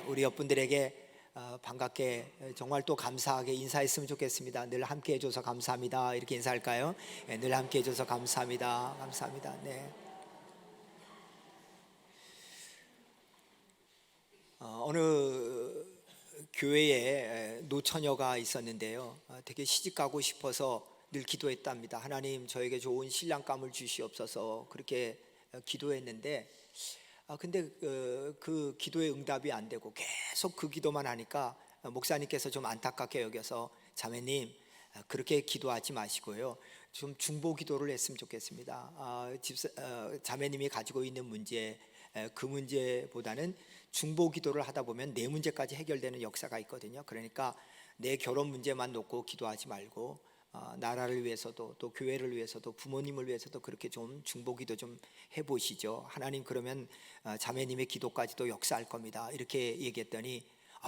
우리 옆분들에게 반갑게 정말 또 감사하게 인사했으면 좋겠습니다. 늘 함께 해줘서 감사합니다. 이렇게 인사할까요? 네, 늘 함께 해줘서 감사합니다. 감사합니다. 네. 어느 교회에 노처녀가 있었는데요. 되게 시집 가고 싶어서 늘 기도했답니다. 하나님, 저에게 좋은 신랑감을 주시옵소서. 그렇게 기도했는데 근데 그 기도의 응답이 안 되고 계속 그 기도만 하니까 목사님께서 좀 안타깝게 여겨서, 자매님, 그렇게 기도하지 마시고요, 좀 중보 기도를 했으면 좋겠습니다. 자매님이 가지고 있는 문제, 그 문제보다는 중보 기도를 하다 보면 내 문제까지 해결되는 역사가 있거든요. 그러니까 내 결혼 문제만 놓고 기도하지 말고 나라를 위해서도, 또 교회를 위해서도, 부모님을 위해서도 그렇게 좀 중보기도 좀 해보시죠. 하나님, 그러면 자매님의 기도까지도 역사할 겁니다. 이렇게 얘기했더니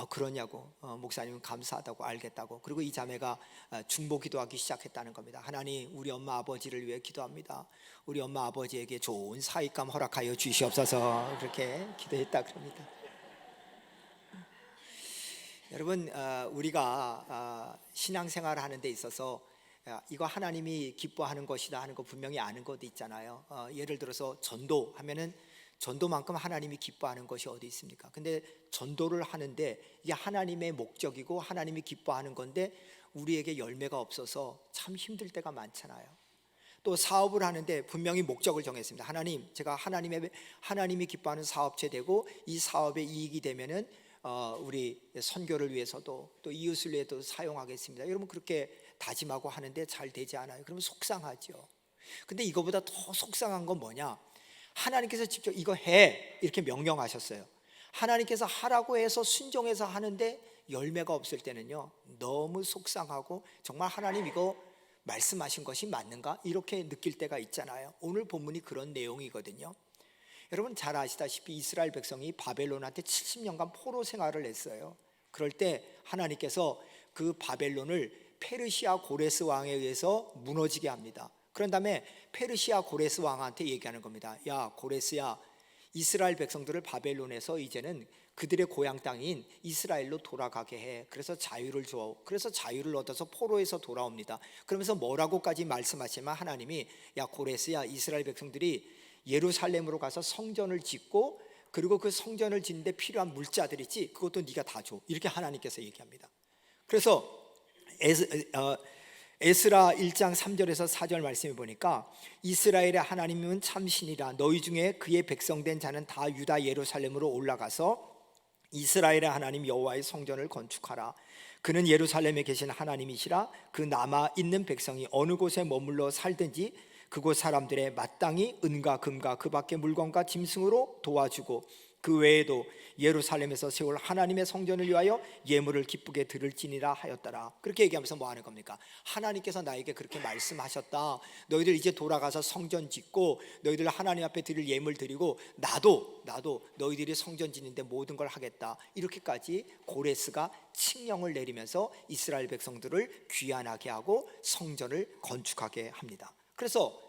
그러냐고, 목사님은 감사하다고, 알겠다고. 그리고 이 자매가 중보기도하기 시작했다는 겁니다. 하나님, 우리 엄마 아버지를 위해 기도합니다. 우리 엄마 아버지에게 좋은 사익감 허락하여 주시옵소서. 그렇게 기도했다 그럽니다. 여러분, 우리가 신앙생활을 하는 데 있어서 이거 하나님이 기뻐하는 것이다 하는 거 분명히 아는 것도 있잖아요. 예를 들어서 전도 하면은 전도만큼 하나님이 기뻐하는 것이 어디 있습니까? 근데 전도를 하는데 이게 하나님의 목적이고 하나님이 기뻐하는 건데 우리에게 열매가 없어서 참 힘들 때가 많잖아요. 또 사업을 하는데 분명히 목적을 정했습니다. 하나님, 제가 하나님이 기뻐하는 사업체 되고 이 사업에 이익이 되면은 우리 선교를 위해서도 또 이웃을 위해서도 사용하겠습니다. 여러분, 그렇게 다짐하고 하는데 잘 되지 않아요. 그러면 속상하죠. 근데 이거보다 더 속상한 건 뭐냐? 하나님께서 직접 이거 해, 이렇게 명령하셨어요. 하나님께서 하라고 해서 순종해서 하는데 열매가 없을 때는요, 너무 속상하고 정말 하나님 이거 말씀하신 것이 맞는가? 이렇게 느낄 때가 있잖아요. 오늘 본문이 그런 내용이거든요. 여러분 잘 아시다시피 이스라엘 백성이 바벨론한테 70년간 포로 생활을 했어요. 그럴 때 하나님께서 그 바벨론을 페르시아 고레스 왕에 의해서 무너지게 합니다. 그런 다음에 페르시아 고레스 왕한테 얘기하는 겁니다. 야, 고레스야, 이스라엘 백성들을 바벨론에서 이제는 그들의 고향 땅인 이스라엘로 돌아가게 해. 그래서 자유를 줘. 그래서 자유를 얻어서 포로에서 돌아옵니다. 그러면서 뭐라고까지 말씀하시면 하나님이, 야, 고레스야, 이스라엘 백성들이 예루살렘으로 가서 성전을 짓고, 그리고 그 성전을 짓는데 필요한 물자들 있지, 그것도 네가 다 줘. 이렇게 하나님께서 얘기합니다. 그래서 에스라 1장 3절에서 4절 말씀해 보니까, 이스라엘의 하나님은 참신이라, 너희 중에 그의 백성된 자는 다 유다 예루살렘으로 올라가서 이스라엘의 하나님 여호와의 성전을 건축하라. 그는 예루살렘에 계신 하나님이시라. 그 남아 있는 백성이 어느 곳에 머물러 살든지 그곳 사람들의 마땅히 은과 금과 그 밖의 물건과 짐승으로 도와주고, 그 외에도 예루살렘에서 세울 하나님의 성전을 위하여 예물을 기쁘게 드릴지니라 하였더라. 그렇게 얘기하면서 뭐 하는 겁니까? 하나님께서 나에게 그렇게 말씀하셨다. 너희들 이제 돌아가서 성전 짓고 너희들 하나님 앞에 드릴 예물 드리고, 나도 너희들이 성전 짓는데 모든 걸 하겠다. 이렇게까지 고레스가 칙령을 내리면서 이스라엘 백성들을 귀환하게 하고 성전을 건축하게 합니다. 그래서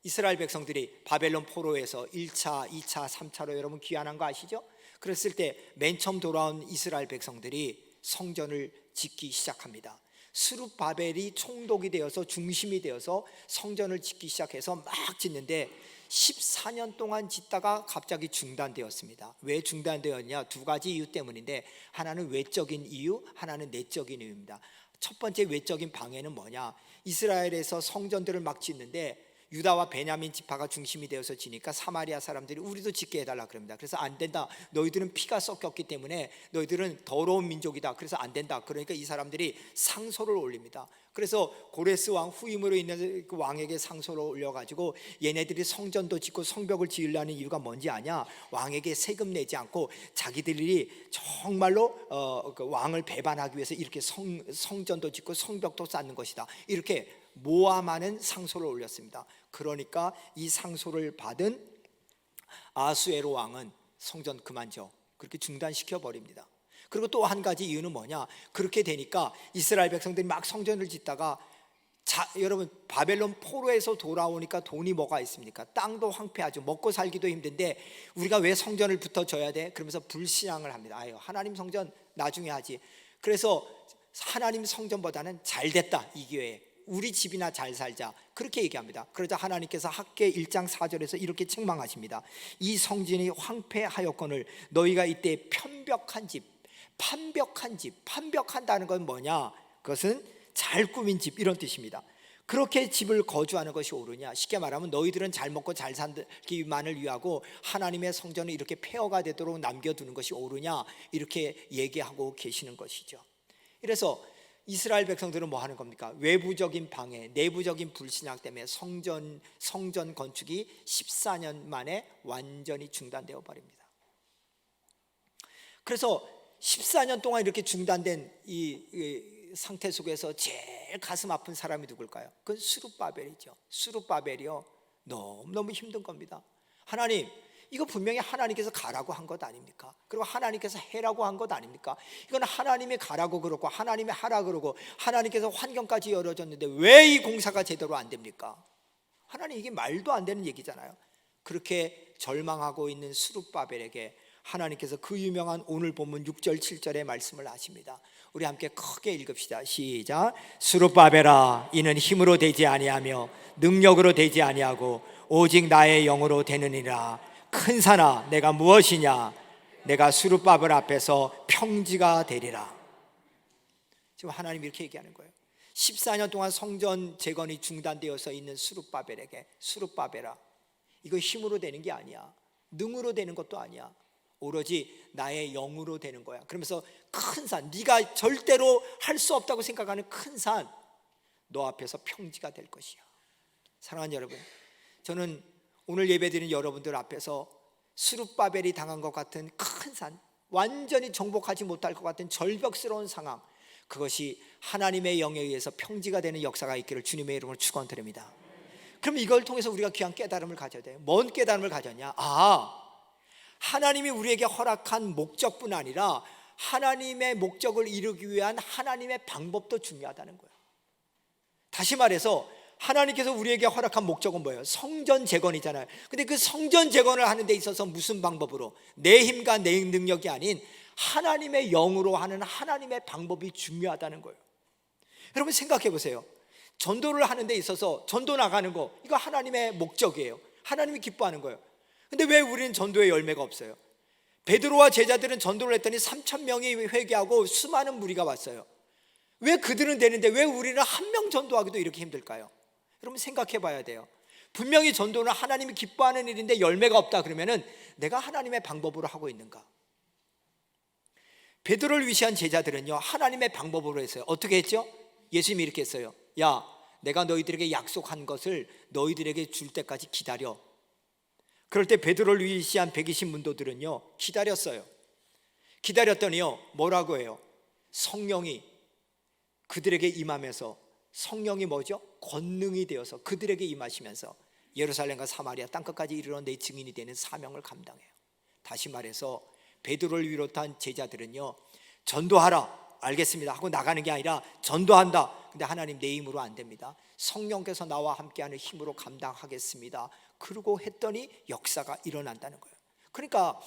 이스라엘 백성들이 바벨론 포로에서 1차, 2차, 3차로 여러분 귀환한 거 아시죠? 그랬을 때 맨 처음 돌아온 이스라엘 백성들이 성전을 짓기 시작합니다. 스룹바벨이 총독이 되어서 중심이 되어서 성전을 짓기 시작해서 막 짓는데 14년 동안 짓다가 갑자기 중단되었습니다. 왜 중단되었냐? 두 가지 이유 때문인데, 하나는 외적인 이유, 하나는 내적인 이유입니다. 첫 번째 외적인 방해는 뭐냐? 이스라엘에서 성전들을 막 짓는데 유다와 베냐민 지파가 중심이 되어서 지니까 사마리아 사람들이 우리도 짓게 해달라 그럽니다. 그래서 안 된다. 너희들은 피가 섞였기 때문에 너희들은 더러운 민족이다. 그래서 안 된다. 그러니까 이 사람들이 상소를 올립니다. 그래서 고레스 왕 후임으로 있는 그 왕에게 상소를 올려가지고, 얘네들이 성전도 짓고 성벽을 지으려는 이유가 뭔지 아냐? 왕에게 세금 내지 않고 자기들이 정말로 그 왕을 배반하기 위해서 이렇게 성전도 짓고 성벽도 쌓는 것이다. 이렇게 모함하는 상소를 올렸습니다. 그러니까 이 상소를 받은 아수에로 왕은 성전 그만 져, 그렇게 중단시켜 버립니다. 그리고 또 한 가지 이유는 뭐냐? 그렇게 되니까 이스라엘 백성들이 막 성전을 짓다가 여러분 바벨론 포로에서 돌아오니까 돈이 뭐가 있습니까? 땅도 황폐하죠. 먹고 살기도 힘든데 우리가 왜 성전을 붙어줘야 돼? 그러면서 불신앙을 합니다. 아유, 하나님 성전 나중에 하지. 그래서 하나님 성전보다는 잘 됐다, 이 기회에 우리 집이나 잘 살자, 그렇게 얘기합니다. 그러자 하나님께서 학개 1장 4절에서 이렇게 책망하십니다. 이 성전이 황폐하였거늘 너희가 이때 편벽한 집, 판벽한 집, 판벽한다는 건 뭐냐? 그것은 잘 꾸민 집, 이런 뜻입니다. 그렇게 집을 거주하는 것이 옳으냐? 쉽게 말하면 너희들은 잘 먹고 잘 살기만을 위하고 하나님의 성전을 이렇게 폐허가 되도록 남겨두는 것이 옳으냐? 이렇게 얘기하고 계시는 것이죠. 그래서 이스라엘 백성들은 뭐 하는 겁니까? 외부적인 방해, 내부적인 불신앙 때문에 성전 건축이 14년 만에 완전히 중단되어 버립니다. 그래서 14년 동안 이렇게 중단된 이 상태 속에서 제일 가슴 아픈 사람이 누굴까요? 그건 스룹바벨이죠. 스룹바벨이요, 너무너무 힘든 겁니다. 하나님, 이거 분명히 하나님께서 가라고 한 것 아닙니까? 그리고 하나님께서 해라고 한 것 아닙니까? 이건 하나님이 가라고 그러고 하나님이 하라 그러고 하나님께서 환경까지 열어줬는데 왜 이 공사가 제대로 안 됩니까? 하나님, 이게 말도 안 되는 얘기잖아요. 그렇게 절망하고 있는 스룹바벨에게 하나님께서 그 유명한 오늘 본문 6절 7절의 말씀을 하십니다. 우리 함께 크게 읽읍시다. 시작. 스룹바벨아, 이는 힘으로 되지 아니하며 능력으로 되지 아니하고 오직 나의 영으로 되느니라. 큰 산아, 내가 무엇이냐? 내가 스룹바벨 앞에서 평지가 되리라. 지금 하나님이 이렇게 얘기하는 거예요. 14년 동안 성전 재건이 중단되어서 있는 스룹바벨에게, 스룹바벨아, 이거 힘으로 되는 게 아니야, 능으로 되는 것도 아니야, 오로지 나의 영으로 되는 거야. 그러면서 큰 산, 네가 절대로 할 수 없다고 생각하는 큰 산, 너 앞에서 평지가 될 것이야. 사랑하는 여러분, 저는 오늘 예배드리는 여러분들 앞에서 스룹바벨이 당한 것 같은 큰 산, 완전히 정복하지 못할 것 같은 절벽스러운 상황, 그것이 하나님의 영에 의해서 평지가 되는 역사가 있기를 주님의 이름으로 축원드립니다. 그럼 이걸 통해서 우리가 귀한 깨달음을 가져야 돼요. 뭔 깨달음을 가졌냐? 하나님이 우리에게 허락한 목적뿐 아니라 하나님의 목적을 이루기 위한 하나님의 방법도 중요하다는 거예요. 다시 말해서 하나님께서 우리에게 허락한 목적은 뭐예요? 성전 재건이잖아요. 근데 그 성전 재건을 하는 데 있어서 무슨 방법으로? 내 힘과 내 능력이 아닌 하나님의 영으로 하는 하나님의 방법이 중요하다는 거예요. 여러분 생각해 보세요. 전도를 하는 데 있어서 전도 나가는 거, 이거 하나님의 목적이에요. 하나님이 기뻐하는 거예요. 근데 왜 우리는 전도의 열매가 없어요? 베드로와 제자들은 전도를 했더니 3,000명이 회개하고 수많은 무리가 왔어요. 왜 그들은 되는데 왜 우리는 한 명 전도하기도 이렇게 힘들까요? 여러분 생각해 봐야 돼요. 분명히 전도는 하나님이 기뻐하는 일인데 열매가 없다 그러면은 내가 하나님의 방법으로 하고 있는가? 베드로를 위시한 제자들은요, 하나님의 방법으로 했어요. 어떻게 했죠? 예수님이 이렇게 했어요. 야, 내가 너희들에게 약속한 것을 너희들에게 줄 때까지 기다려. 그럴 때 베드로를 위시한 120 문도들은요 기다렸어요. 기다렸더니요 뭐라고 해요? 성령이 그들에게 임하면서, 성령이 뭐죠? 권능이 되어서 그들에게 임하시면서 예루살렘과 사마리아 땅끝까지 이르러 내 증인이 되는 사명을 감당해요. 다시 말해서 베드로를 비롯한 제자들은요, 전도하라, 알겠습니다 하고 나가는 게 아니라 전도한다. 근데 하나님 내 힘으로 안 됩니다. 성령께서 나와 함께하는 힘으로 감당하겠습니다. 그러고 했더니 역사가 일어난다는 거예요. 그러니까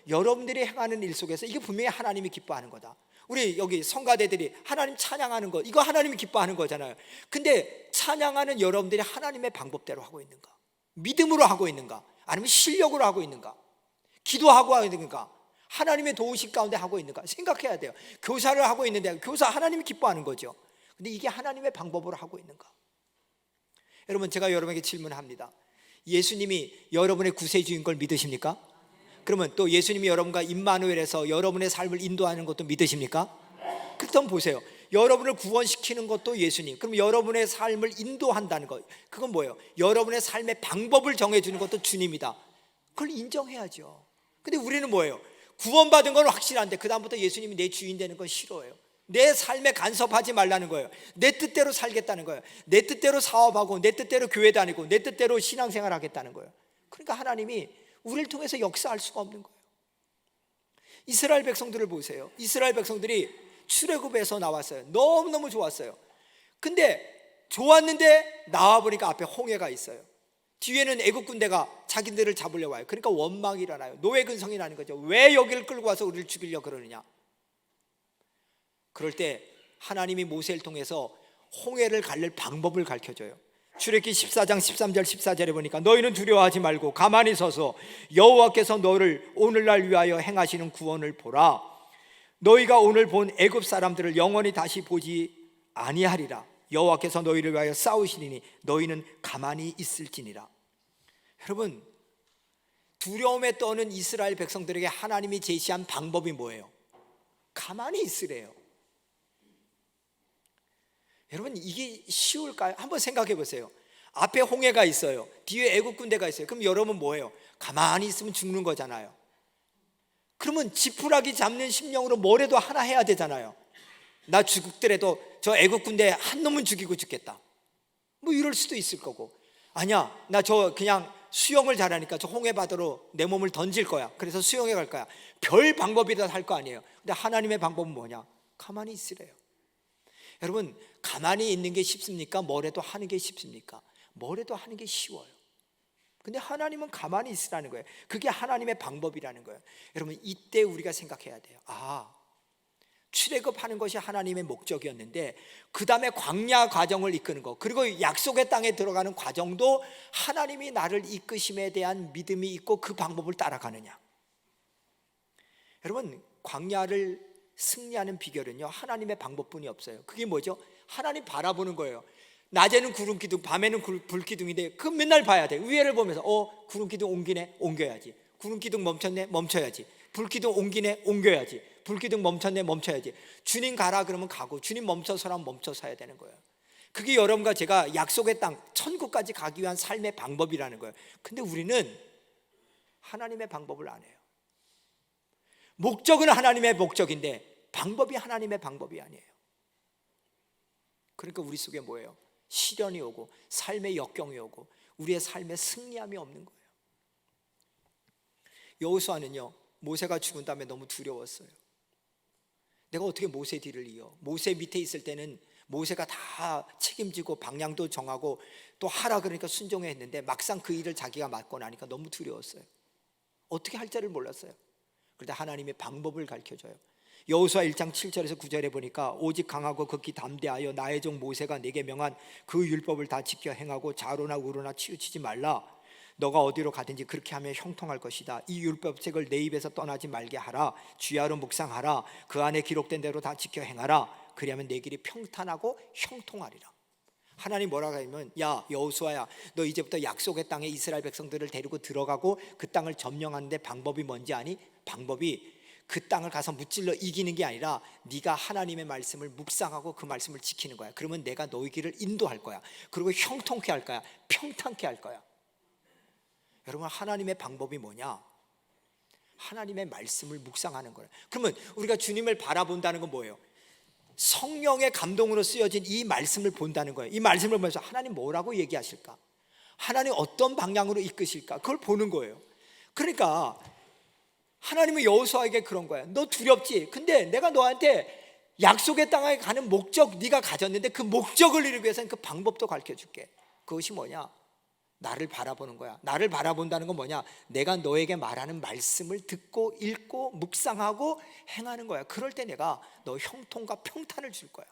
여러분들이 행하는 일 속에서 이게 분명히 하나님이 기뻐하는 거다. 우리 여기 성가대들이 하나님 찬양하는 거, 이거 하나님이 기뻐하는 거잖아요. 근데 찬양하는 여러분들이 하나님의 방법대로 하고 있는가? 믿음으로 하고 있는가? 아니면 실력으로 하고 있는가? 기도하고 하고 있는가? 하나님의 도우심 가운데 하고 있는가? 생각해야 돼요. 교사를 하고 있는데 교사 하나님이 기뻐하는 거죠. 근데 이게 하나님의 방법으로 하고 있는가? 여러분, 제가 여러분에게 질문합니다. 예수님이 여러분의 구세주인 걸 믿으십니까? 그러면 또 예수님이 여러분과 임마누엘에서 여러분의 삶을 인도하는 것도 믿으십니까? 그렇다면 보세요. 여러분을 구원시키는 것도 예수님, 그럼 여러분의 삶을 인도한다는 것, 그건 뭐예요? 여러분의 삶의 방법을 정해주는 것도 주님이다. 그걸 인정해야죠. 근데 우리는 뭐예요? 구원받은 건 확실한데 그 다음부터 예수님이 내 주인 되는 건 싫어요. 내 삶에 간섭하지 말라는 거예요. 내 뜻대로 살겠다는 거예요. 내 뜻대로 사업하고 내 뜻대로 교회 다니고 내 뜻대로 신앙생활 하겠다는 거예요. 그러니까 하나님이 우리를 통해서 역사할 수가 없는 거예요. 이스라엘 백성들을 보세요. 이스라엘 백성들이 출애굽에서 나왔어요. 너무너무 좋았어요. 근데 좋았는데 나와 보니까 앞에 홍해가 있어요. 뒤에는 애국 군대가 자기들을 잡으려 와요. 그러니까 원망이 일어나요. 노예 근성이 나는 거죠. 왜 여기를 끌고 와서 우리를 죽이려 그러느냐. 그럴 때 하나님이 모세를 통해서 홍해를 가를 방법을 가르쳐줘요. 출애굽기 14장 13절 14절에 보니까 너희는 두려워하지 말고 가만히 서서 여호와께서 너를 오늘날 위하여 행하시는 구원을 보라. 너희가 오늘 본 애굽 사람들을 영원히 다시 보지 아니하리라. 여호와께서 너희를 위하여 싸우시리니 너희는 가만히 있을지니라. 여러분, 두려움에 떠는 이스라엘 백성들에게 하나님이 제시한 방법이 뭐예요? 가만히 있으래요. 여러분, 이게 쉬울까요? 한번 생각해 보세요. 앞에 홍해가 있어요. 뒤에 애국 군대가 있어요. 그럼 여러분 뭐예요? 가만히 있으면 죽는 거잖아요. 그러면 지푸라기 잡는 심령으로 뭐라도 하나 해야 되잖아요. 나 죽더라도 저 애국 군대 한 놈은 죽이고 죽겠다, 뭐 이럴 수도 있을 거고, 아니야 나 저 그냥 수영을 잘하니까 저 홍해 바다로 내 몸을 던질 거야, 그래서 수영해 갈 거야. 별 방법이다 할 거 아니에요. 근데 하나님의 방법은 뭐냐? 가만히 있으래요. 여러분, 가만히 있는 게 쉽습니까? 뭐라도 하는 게 쉽습니까? 뭐라도 하는 게 쉬워요. 근데 하나님은 가만히 있으라는 거예요. 그게 하나님의 방법이라는 거예요. 여러분, 이때 우리가 생각해야 돼요. 출애굽하는 것이 하나님의 목적이었는데 그 다음에 광야 과정을 이끄는 것, 그리고 약속의 땅에 들어가는 과정도 하나님이 나를 이끄심에 대한 믿음이 있고 그 방법을 따라가느냐. 여러분, 광야를 승리하는 비결은요, 하나님의 방법뿐이 없어요. 그게 뭐죠? 하나님 바라보는 거예요. 낮에는 구름 기둥, 밤에는 불 기둥인데 그 맨날 봐야 돼. 위에를 보면서 구름 기둥 옮기네, 옮겨야지. 구름 기둥 멈췄네, 멈춰야지. 불 기둥 옮기네, 옮겨야지. 불 기둥 멈췄네, 멈춰야지. 주님 가라 그러면 가고, 주님 멈춰서라면 멈춰서야 되는 거예요. 그게 여러분과 제가 약속의 땅, 천국까지 가기 위한 삶의 방법이라는 거예요. 근데 우리는 하나님의 방법을 안 해요. 목적은 하나님의 목적인데 방법이 하나님의 방법이 아니에요. 그러니까 우리 속에 뭐예요? 시련이 오고 삶의 역경이 오고 우리의 삶에 승리함이 없는 거예요. 여호수아는요, 모세가 죽은 다음에 너무 두려웠어요. 내가 어떻게 모세 뒤를 이어? 모세 밑에 있을 때는 모세가 다 책임지고 방향도 정하고 또 하라 그러니까 순종해 했는데 막상 그 일을 자기가 맡고 나니까 너무 두려웠어요. 어떻게 할 줄을 몰랐어요. 그런데 하나님의 방법을 가르쳐줘요. 여호수아 1장 7절에서 9절에 보니까 오직 강하고 극히 담대하여 나의 종 모세가 내게 명한 그 율법을 다 지켜 행하고 좌로나 우로나 치우치지 말라. 너가 어디로 가든지 그렇게 하면 형통할 것이다. 이 율법책을 내 입에서 떠나지 말게 하라. 주야로 묵상하라. 그 안에 기록된 대로 다 지켜 행하라. 그리하면 내 길이 평탄하고 형통하리라. 하나님 뭐라고 하면, 야 여호수아야, 너 이제부터 약속의 땅에 이스라엘 백성들을 데리고 들어가고 그 땅을 점령하는데 방법이 뭔지 아니? 방법이 그 땅을 가서 무찔러 이기는 게 아니라 네가 하나님의 말씀을 묵상하고 그 말씀을 지키는 거야. 그러면 내가 너희 길을 인도할 거야. 그리고 형통케 할 거야. 평탄케 할 거야. 여러분, 하나님의 방법이 뭐냐? 하나님의 말씀을 묵상하는 거예요. 그러면 우리가 주님을 바라본다는 건 뭐예요? 성령의 감동으로 쓰여진 이 말씀을 본다는 거예요. 이 말씀을 보면서 하나님 뭐라고 얘기하실까? 하나님 어떤 방향으로 이끄실까? 그걸 보는 거예요. 그러니까 하나님은 여호수아에게 그런 거야. 너 두렵지? 근데 내가 너한테 약속의 땅에 가는 목적 네가 가졌는데 그 목적을 이루기 위해서는 그 방법도 가르쳐줄게. 그것이 뭐냐? 나를 바라보는 거야. 나를 바라본다는 건 뭐냐? 내가 너에게 말하는 말씀을 듣고 읽고 묵상하고 행하는 거야. 그럴 때 내가 너 형통과 평탄을 줄 거야.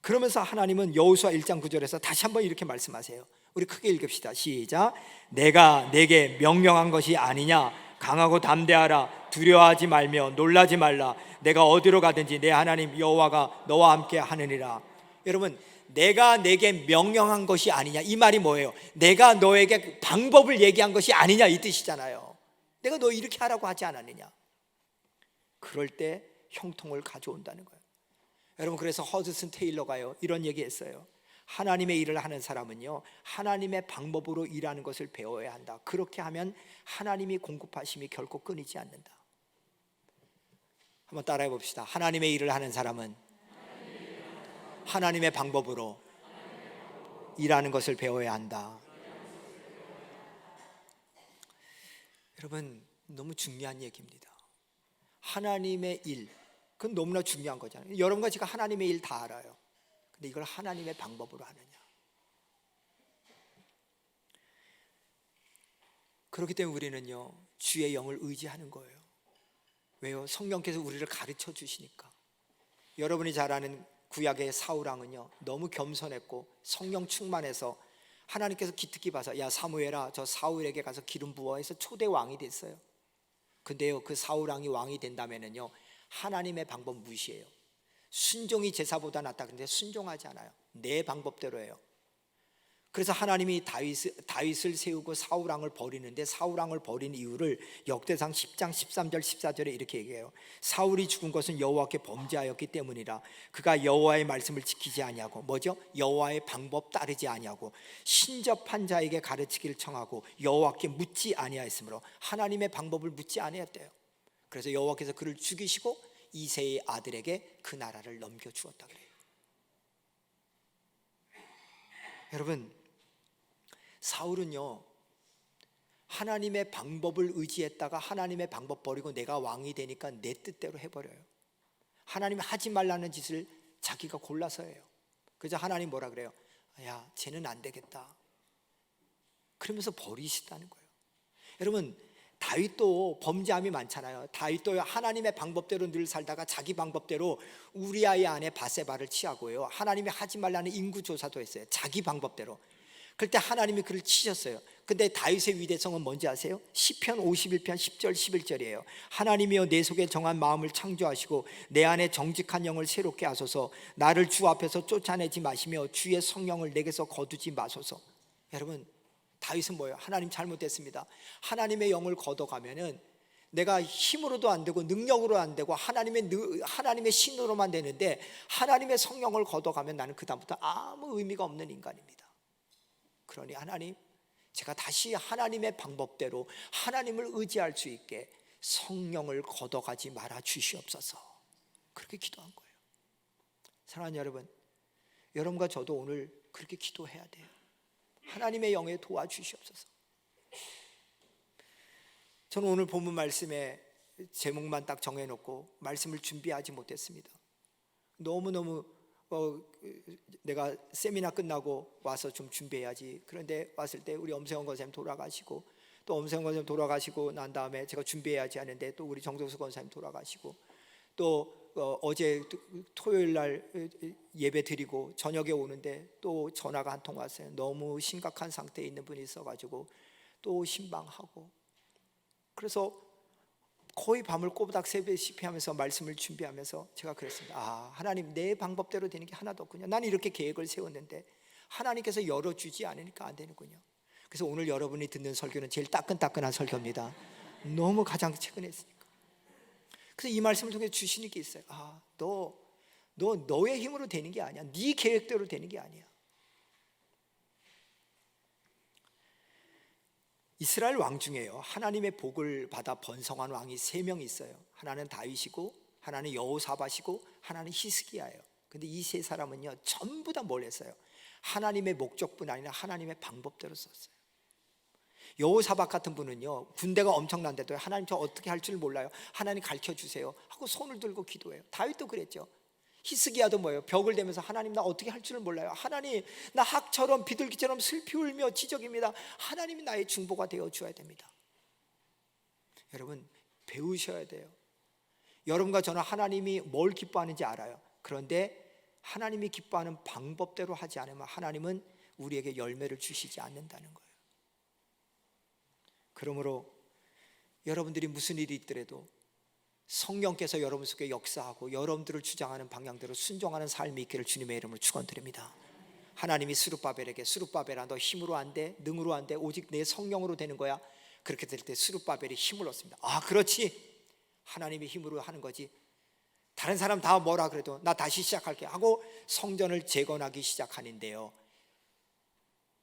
그러면서 하나님은 여호수아 1장 9절에서 다시 한번 이렇게 말씀하세요. 우리 크게 읽읍시다. 시작. 내가 내게 명령한 것이 아니냐? 강하고 담대하라. 두려워하지 말며 놀라지 말라. 내가 어디로 가든지 내 하나님 여호와가 너와 함께 하느니라. 여러분, 내가 내게 명령한 것이 아니냐, 이 말이 뭐예요? 내가 너에게 방법을 얘기한 것이 아니냐, 이 뜻이잖아요. 내가 너 이렇게 하라고 하지 않았느냐. 그럴 때 형통을 가져온다는 거예요. 여러분, 그래서 허드슨 테일러가요 이런 얘기했어요. 하나님의 일을 하는 사람은요, 하나님의 방법으로 일하는 것을 배워야 한다. 그렇게 하면 하나님이 공급하심이 결코 끊이지 않는다. 한번 따라해 봅시다. 하나님의 일을 하는 사람은 하나님의 방법으로 일하는 것을 배워야 한다. 여러분, 너무 중요한 얘기입니다. 하나님의 일, 그건 너무나 중요한 거잖아요. 여러분과 제가 하나님의 일 다 알아요. 근데 이걸 하나님의 방법으로 하느냐? 그렇기 때문에 우리는요, 주의 영을 의지하는 거예요. 왜요? 성령께서 우리를 가르쳐 주시니까. 여러분이 잘 아는 구약의 사울왕은요, 너무 겸손했고 성령 충만해서 하나님께서 기특히 봐서 야 사무엘아, 저 사울에게 가서 기름 부어해서 초대 왕이 됐어요. 근데요, 그 사울왕이 왕이 된다면은요, 하나님의 방법 무시해요. 순종이 제사보다 낫다. 근데 순종하지 않아요. 내 방법대로 해요. 그래서 하나님이 다윗을 세우고 사울왕을 버리는데, 사울왕을 버린 이유를 역대상 10장 13절 14절에 이렇게 얘기해요. 사울이 죽은 것은 여호와께 범죄하였기 때문이라. 그가 여호와의 말씀을 지키지 아니하고, 뭐죠? 여호와의 방법 따르지 아니하고 신접한 자에게 가르치기를 청하고 여호와께 묻지 아니하였으므로, 하나님의 방법을 묻지 아니했대요. 그래서 여호와께서 그를 죽이시고 이새의 아들에게 그 나라를 넘겨주었다 그래요. 여러분, 사울은요, 하나님의 방법을 의지했다가 하나님의 방법 버리고 내가 왕이 되니까 내 뜻대로 해버려요. 하나님이 하지 말라는 짓을 자기가 골라서 해요. 그래서 하나님 뭐라 그래요? 야, 쟤는 안 되겠다. 그러면서 버리시다는 거예요. 여러분, 다윗도 범죄함이 많잖아요. 다윗도 하나님의 방법대로 늘 살다가 자기 방법대로 우리아의 아내 바세바를 취하고요, 하나님이 하지 말라는 인구조사도 했어요. 자기 방법대로. 그때 하나님이 그를 치셨어요. 근데 다윗의 위대성은 뭔지 아세요? 시편 51편 10절 11절이에요. 하나님이여, 내 속에 정한 마음을 창조하시고 내 안에 정직한 영을 새롭게 하소서. 나를 주 앞에서 쫓아내지 마시며 주의 성령을 내게서 거두지 마소서. 여러분, 다윗은 뭐예요? 하나님 잘못됐습니다. 하나님의 영을 걷어가면은 내가 힘으로도 안 되고 능력으로 안 되고 하나님의 신으로만 되는데, 하나님의 성령을 걷어가면 나는 그 다음부터 아무 의미가 없는 인간입니다. 그러니 하나님, 제가 다시 하나님의 방법대로 하나님을 의지할 수 있게 성령을 걷어가지 말아 주시옵소서. 그렇게 기도한 거예요. 사랑하는 여러분, 여러분과 저도 오늘 그렇게 기도해야 돼요. 하나님의 영에 도와주시옵소서. 저는 오늘 본문 말씀에 제목만 딱 정해놓고 말씀을 준비하지 못했습니다. 너무너무 내가 세미나 끝나고 와서 좀 준비해야지. 그런데 왔을 때 우리 엄세원 권사님 돌아가시고, 또 엄세원 권사님 돌아가시고 난 다음에 제가 준비해야지 하는데 또 우리 정석수 권사님 돌아가시고, 또 어제 토요일 날 예배 드리고 저녁에 오는데 또 전화가 한 통 왔어요. 너무 심각한 상태에 있는 분이 있어가지고 또 신방하고, 그래서 거의 밤을 꼬부닥 새벽시피 하면서 말씀을 준비하면서 제가 그랬습니다. 아, 하나님, 내 방법대로 되는 게 하나도 없군요. 나는 이렇게 계획을 세웠는데 하나님께서 열어주지 않으니까 안 되는군요. 그래서 오늘 여러분이 듣는 설교는 제일 따끈따끈한 설교입니다. 너무 가장 최근에 했으니까. 그래서 이 말씀을 통해 주시는 게 있어요. 아, 너의 힘으로 되는 게 아니야. 네 계획대로 되는 게 아니야. 이스라엘 왕 중에요, 하나님의 복을 받아 번성한 왕이 3명 있어요. 하나는 다윗이고, 하나는 여호사밧이고, 하나는 히스기야예요. 근데 이 3사람은요 전부 다 뭘 했어요? 하나님의 목적뿐 아니라 하나님의 방법대로 썼어요. 여호사밧 같은 분은요, 군대가 엄청난데도 하나님 저 어떻게 할 줄 몰라요, 하나님 가르쳐 주세요 하고 손을 들고 기도해요. 다윗도 그랬죠. 히스기야도 뭐예요? 벽을 대면서 하나님, 나 어떻게 할 줄 몰라요. 하나님, 나 학처럼 비둘기처럼 슬피 울며 지적입니다. 하나님이 나의 중보가 되어 주어야 됩니다. 여러분, 배우셔야 돼요. 여러분과 저는 하나님이 뭘 기뻐하는지 알아요. 그런데 하나님이 기뻐하는 방법대로 하지 않으면 하나님은 우리에게 열매를 주시지 않는다는 거예요. 그러므로 여러분들이 무슨 일이 있더라도 성령께서 여러분 속에 역사하고 여러분들을 주장하는 방향대로 순종하는 삶이 있기를 주님의 이름으로 축원드립니다. 하나님이 스룹바벨에게, 스룹바벨아, 너 힘으로 안 돼, 능으로 안 돼, 오직 내 성령으로 되는 거야. 그렇게 될 때 스룹바벨이 힘을 얻습니다. 아, 그렇지, 하나님의 힘으로 하는 거지. 다른 사람 다 뭐라 그래도 나 다시 시작할게 하고 성전을 재건하기 시작하는데요,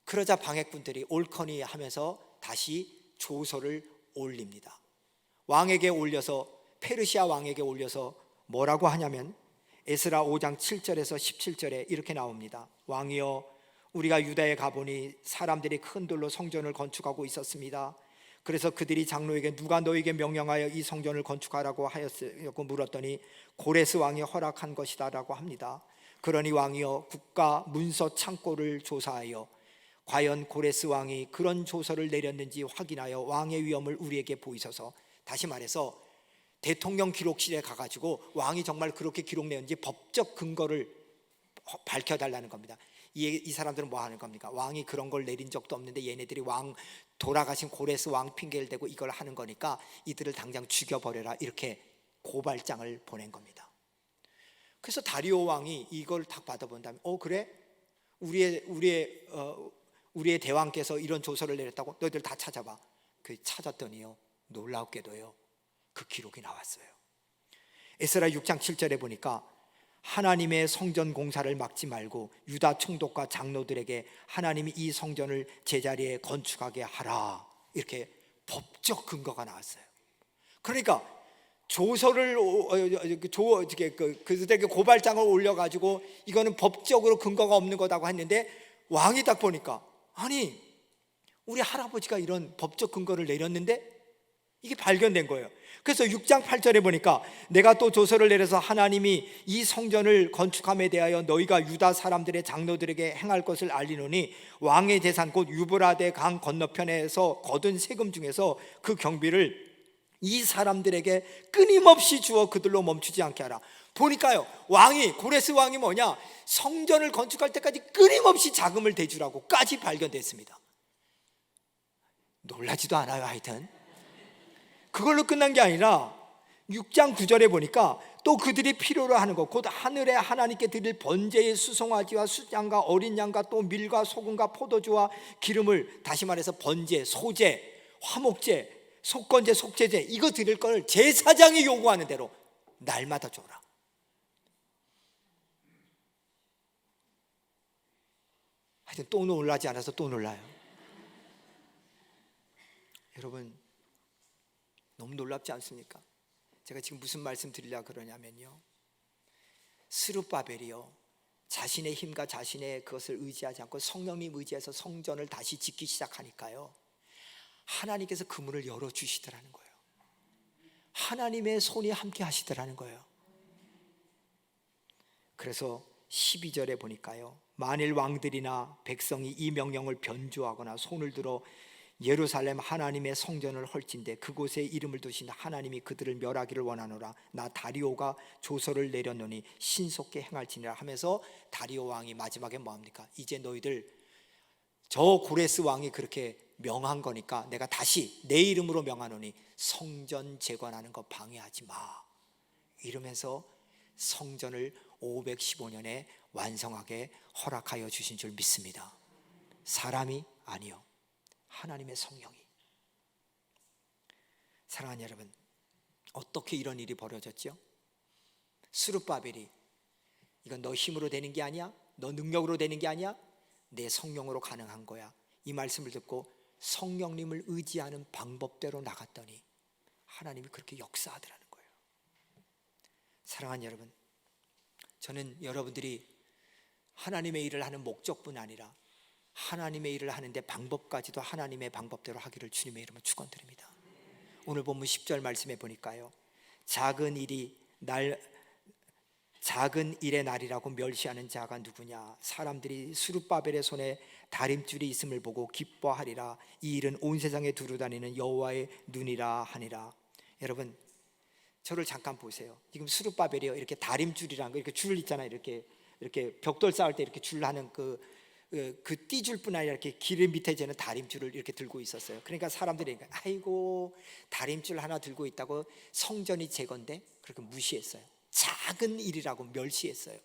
그러자 방해꾼들이 옳거니 하면서 다시 조서를 올립니다. 왕에게 올려서, 페르시아 왕에게 올려서 뭐라고 하냐면 에스라 5장 7절에서 17절에 이렇게 나옵니다. 왕이여, 우리가 유다에 가보니 사람들이 큰 돌로 성전을 건축하고 있었습니다. 그래서 그들이 장로에게 누가 너에게 명령하여 이 성전을 건축하라고 하였냐고 물었더니 고레스 왕이 허락한 것이다라고 합니다. 그러니 왕이여 국가 문서 창고를 조사하여 과연 고레스 왕이 그런 조서를 내렸는지 확인하여 왕의 위엄을 우리에게 보이소서. 다시 말해서 대통령 기록실에 가가지고 왕이 정말 그렇게 기록내었는지 법적 근거를 밝혀달라는 겁니다. 이 사람들은 뭐 하는 겁니까? 왕이 그런 걸 내린 적도 없는데 얘네들이 왕 돌아가신 고레스 왕 핑계를 대고 이걸 하는 거니까 이들을 당장 죽여버려라, 이렇게 고발장을 보낸 겁니다. 그래서 다리오 왕이 이걸 딱 받아본 다음에 그래? 우리의 대왕께서 이런 조서를 내렸다고? 너희들 다 찾아봐. 찾았더니요, 놀랍게도요, 그 기록이 나왔어요. 에스라 6장 7절에 보니까 하나님의 성전 공사를 막지 말고 유다 총독과 장로들에게 하나님이 이 성전을 제자리에 건축하게 하라, 이렇게 법적 근거가 나왔어요. 그러니까 조서를 그들에게 고발장을 올려가지고 이거는 법적으로 근거가 없는 거다고 했는데 왕이 딱 보니까 아니, 우리 할아버지가 이런 법적 근거를 내렸는데 이게 발견된 거예요. 그래서 6장 8절에 보니까 내가 또 조서를 내려서 하나님이 이 성전을 건축함에 대하여 너희가 유다 사람들의 장로들에게 행할 것을 알리노니 왕의 재산 곧 유브라데 강 건너편에서 거둔 세금 중에서 그 경비를 이 사람들에게 끊임없이 주어 그들로 멈추지 않게 하라. 보니까요, 고레스 왕이 뭐냐, 성전을 건축할 때까지 끊임없이 자금을 대주라고까지 발견됐습니다. 놀라지도 않아요. 하여튼 그걸로 끝난 게 아니라 6장 9절에 보니까 또 그들이 필요로 하는 것, 곧 하늘에 하나님께 드릴 번제의 수송아지와 수양과 어린 양과 또 밀과 소금과 포도주와 기름을, 다시 말해서 번제, 소제, 화목제, 속건제, 속죄제, 이거 드릴 걸 제사장이 요구하는 대로 날마다 줘라. 하여튼 또 놀라지 않아서 또 놀라요. 여러분, 너무 놀랍지 않습니까? 제가 지금 무슨 말씀 드리려고 그러냐면요, 스룹바벨이요, 자신의 힘과 자신의 그것을 의지하지 않고 성령님 의지해서 성전을 다시 짓기 시작하니까요, 하나님께서 그 문을 열어주시더라는 거예요. 하나님의 손이 함께 하시더라는 거예요. 그래서 12절에 보니까요, 만일 왕들이나 백성이 이 명령을 변조하거나 손을 들어 예루살렘 하나님의 성전을 헐진대 그곳에 이름을 두신 하나님이 그들을 멸하기를 원하노라. 나 다리오가 조서를 내렸노니 신속히 행할지니라 하면서 다리오 왕이 마지막에 뭐합니까? 이제 너희들 저 고레스 왕이 그렇게 명한 거니까 내가 다시 내 이름으로 명하노니 성전 재건하는 거 방해하지 마, 이러면서 성전을 515년에 완성하게 허락하여 주신 줄 믿습니다. 사람이 아니요, 하나님의 성령이. 사랑하는 여러분, 어떻게 이런 일이 벌어졌죠? 스룹바벨이 이건 너 힘으로 되는 게 아니야, 너 능력으로 되는 게 아니야, 내 성령으로 가능한 거야, 이 말씀을 듣고 성령님을 의지하는 방법대로 나갔더니 하나님이 그렇게 역사하더라는 거예요. 사랑하는 여러분, 저는 여러분들이 하나님의 일을 하는 목적뿐 아니라 하나님의 일을 하는데 방법까지도 하나님의 방법대로 하기를 주님의 이름으로 축원드립니다. 오늘 본문 10절 말씀에 보니까요, 작은 일의 날이라고 멸시하는 자가 누구냐? 사람들이 스룹바벨의 손에 다림줄이 있음을 보고 기뻐하리라. 이 일은 온 세상에 두루다니는 여호와의 눈이라 하니라. 여러분, 저를 잠깐 보세요. 지금 스룹바벨이요, 이렇게 다림줄이라는 거, 이렇게 줄 있잖아요. 이렇게 벽돌 쌓을 때 이렇게 줄 하는 그 띠줄뿐 아니라 이렇게 길 밑에 재는 다림줄을 이렇게 들고 있었어요. 그러니까 사람들이 아이고, 다림줄 하나 들고 있다고 성전이 재건돼? 그렇게 무시했어요. 작은 일이라고 멸시했어요.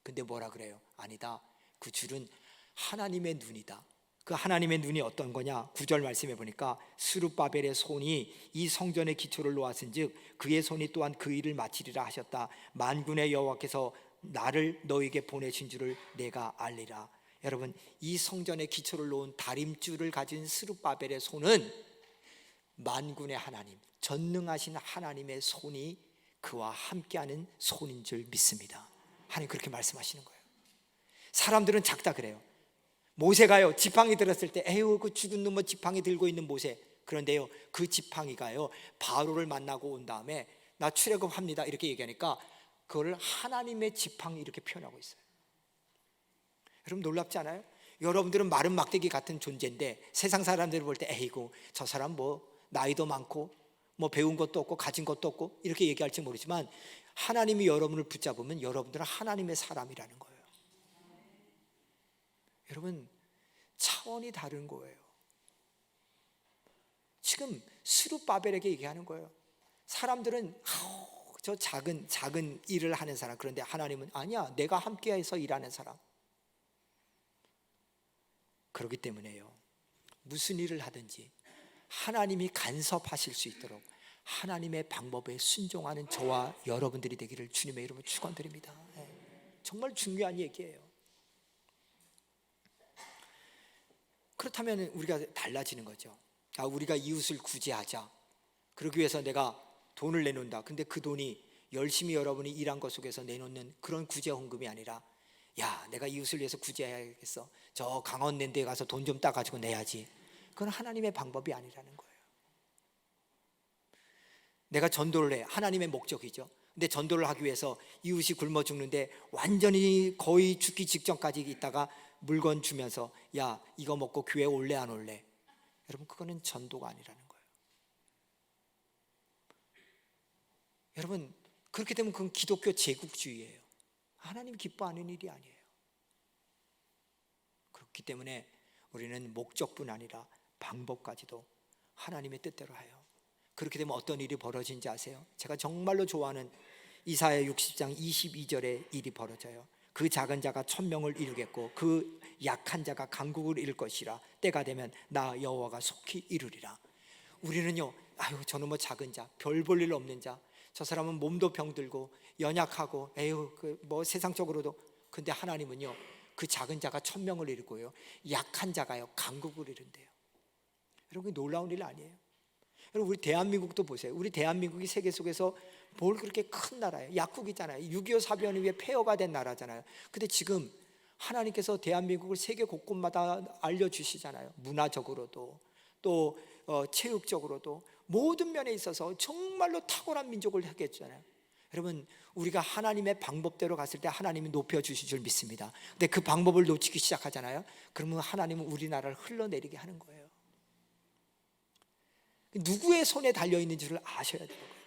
근데 뭐라 그래요? 아니다, 그 줄은 하나님의 눈이다. 그 하나님의 눈이 어떤 거냐? 9절 말씀해 보니까 스룹바벨의 손이 이 성전의 기초를 놓았은즉 그의 손이 또한 그 일을 마치리라 하셨다. 만군의 여호와께서 나를 너에게 보내신 줄을 내가 알리라. 여러분, 이 성전의 기초를 놓은 다림줄을 가진 스룹바벨의 손은 만군의 하나님, 전능하신 하나님의 손이 그와 함께하는 손인 줄 믿습니다. 하나님 그렇게 말씀하시는 거예요. 사람들은 작다 그래요. 모세가요, 지팡이 들었을 때 에휴, 그 죽은 놈의 지팡이 들고 있는 모세. 그런데요, 그 지팡이가요, 바로를 만나고 온 다음에 나 출애굽합니다 이렇게 얘기하니까 그거를 하나님의 지팡이 이렇게 표현하고 있어요. 여러분 놀랍지 않아요? 여러분들은 마른 막대기 같은 존재인데 세상 사람들이 볼 때 에이고 저 사람 뭐 나이도 많고 뭐 배운 것도 없고 가진 것도 없고 이렇게 얘기할지 모르지만 하나님이 여러분을 붙잡으면 여러분들은 하나님의 사람이라는 거예요. 여러분 차원이 다른 거예요. 지금 스룹바벨에게 얘기하는 거예요. 사람들은 저 작은 일을 하는 사람, 그런데 하나님은 아니야, 내가 함께해서 일하는 사람. 그렇기 때문에요, 무슨 일을 하든지 하나님이 간섭하실 수 있도록 하나님의 방법에 순종하는 저와 여러분들이 되기를 주님의 이름으로 축원드립니다. 정말 중요한 얘기예요. 그렇다면 우리가 달라지는 거죠. 우리가 이웃을 구제하자. 그러기 위해서 내가 돈을 내놓는다. 근데 그 돈이 열심히 여러분이 일한 것 속에서 내놓는 그런 구제 헌금이 아니라, 야, 내가 이웃을 위해서 구제해야겠어, 저 강원랜드에 가서 돈 좀 따가지고 내야지. 그건 하나님의 방법이 아니라는 거예요. 내가 전도를 해, 하나님의 목적이죠. 근데 전도를 하기 위해서 이웃이 굶어 죽는데 완전히 거의 죽기 직전까지 있다가 물건 주면서 야, 이거 먹고 교회 올래 안 올래? 여러분 그거는 전도가 아니라는 거예요. 여러분 그렇게 되면 그건 기독교 제국주의예요. 하나님 기뻐하는 일이 아니에요. 그렇기 때문에 우리는 목적뿐 아니라 방법까지도 하나님의 뜻대로 하여, 그렇게 되면 어떤 일이 벌어진지 아세요? 제가 정말로 좋아하는 이사야 60장 22절의 일이 벌어져요. 그 작은 자가 1000명을 이루겠고 그 약한 자가 강국을 이룰 것이라. 때가 되면 나 여호와가 속히 이루리라. 우리는요, 아유 저는 뭐 작은 자, 별 볼 일 없는 자, 저 사람은 몸도 병들고 연약하고 에휴 뭐 세상적으로도. 근데 하나님은요, 그 작은 자가 1000명을 이루고요, 약한 자가요 강국을 이룬대요. 여러분 놀라운 일 아니에요? 여러분 우리 대한민국도 보세요. 우리 대한민국이 세계 속에서 뭘 그렇게 큰 나라예요? 약국이잖아요. 6.25 사변 이후에 폐허가 된 나라잖아요. 근데 지금 하나님께서 대한민국을 세계 곳곳마다 알려주시잖아요. 문화적으로도 또 체육적으로도 모든 면에 있어서 정말로 탁월한 민족을 하게 해주잖아요. 여러분 우리가 하나님의 방법대로 갔을 때 하나님이 높여주실 줄 믿습니다. 근데 그 방법을 놓치기 시작하잖아요. 그러면 하나님은 우리나라를 흘러내리게 하는 거예요. 누구의 손에 달려있는지를 아셔야 되는 거예요.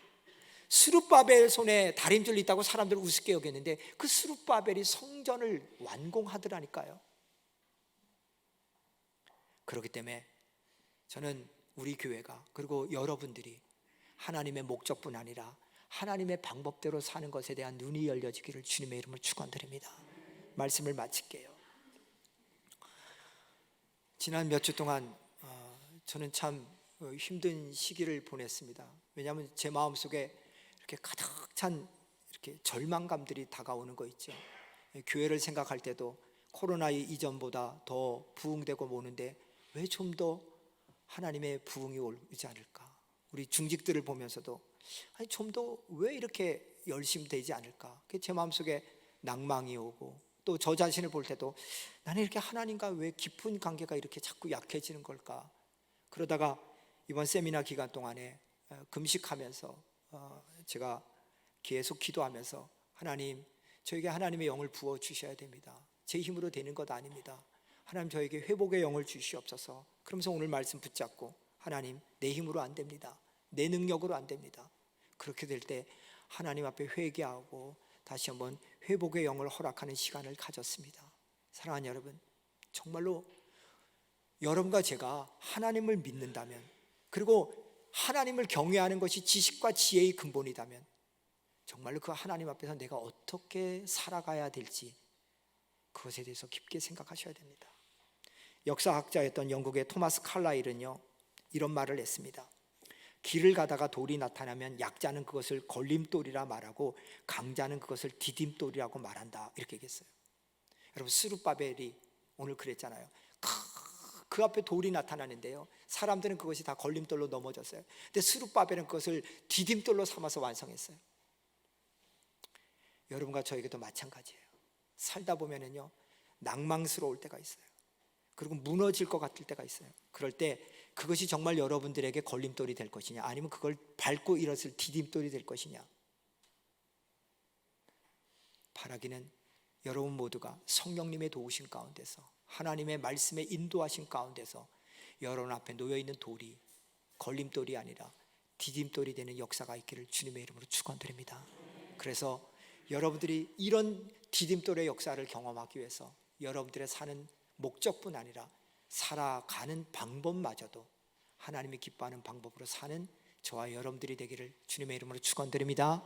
스룹바벨 손에 다림줄 있다고 사람들은 우습게 여겼는데 그 스룹바벨이 성전을 완공하더라니까요. 그렇기 때문에 저는 우리 교회가, 그리고 여러분들이 하나님의 목적뿐 아니라 하나님의 방법대로 사는 것에 대한 눈이 열려지기를 주님의 이름으로 축원드립니다. 말씀을 마칠게요. 지난 몇 주 동안 저는 참 힘든 시기를 보냈습니다. 왜냐하면 제 마음속에 이렇게 가득 찬 이렇게 절망감들이 다가오는 거 있죠. 교회를 생각할 때도 코로나 이전보다 더 부흥되고 오는데 왜 좀 더 하나님의 부흥이 오지 않을까? 우리 중직들을 보면서도 아니 좀 더 왜 이렇게 열심히 되지 않을까? 제 마음속에 낭망이 오고, 또 저 자신을 볼 때도 나는 이렇게 하나님과 왜 깊은 관계가 이렇게 자꾸 약해지는 걸까? 그러다가 이번 세미나 기간 동안에 금식하면서 제가 계속 기도하면서 하나님, 저에게 하나님의 영을 부어 주셔야 됩니다. 제 힘으로 되는 것 아닙니다. 하나님 저에게 회복의 영을 주시옵소서. 그러면서 오늘 말씀 붙잡고 하나님 내 힘으로 안 됩니다. 내 능력으로 안 됩니다. 그렇게 될 때 하나님 앞에 회개하고 다시 한번 회복의 영을 허락하는 시간을 가졌습니다. 사랑하는 여러분, 정말로 여러분과 제가 하나님을 믿는다면, 그리고 하나님을 경외하는 것이 지식과 지혜의 근본이다면 정말로 그 하나님 앞에서 내가 어떻게 살아가야 될지 그것에 대해서 깊게 생각하셔야 됩니다. 역사학자였던 영국의 토마스 칼라일은요 이런 말을 했습니다. 길을 가다가 돌이 나타나면 약자는 그것을 걸림돌이라 말하고 강자는 그것을 디딤돌이라고 말한다, 이렇게 얘기했어요. 여러분 스룹바벨이 오늘 그랬잖아요. 그 앞에 돌이 나타나는데요, 사람들은 그것이 다 걸림돌로 넘어졌어요. 근데 스룹바벨은 그것을 디딤돌로 삼아서 완성했어요. 여러분과 저에게도 마찬가지예요. 살다 보면은요 낭망스러울 때가 있어요. 그리고 무너질 것 같을 때가 있어요. 그럴 때 그것이 정말 여러분들에게 걸림돌이 될 것이냐, 아니면 그걸 밟고 일어설 디딤돌이 될 것이냐. 바라기는 여러분 모두가 성령님의 도우심 가운데서 하나님의 말씀에 인도하신 가운데서 여러분 앞에 놓여있는 돌이 걸림돌이 아니라 디딤돌이 되는 역사가 있기를 주님의 이름으로 축원드립니다. 그래서 여러분들이 이런 디딤돌의 역사를 경험하기 위해서 여러분들의 사는 목적뿐 아니라 살아가는 방법마저도 하나님이 기뻐하는 방법으로 사는 저와 여러분들이 되기를 주님의 이름으로 축원드립니다.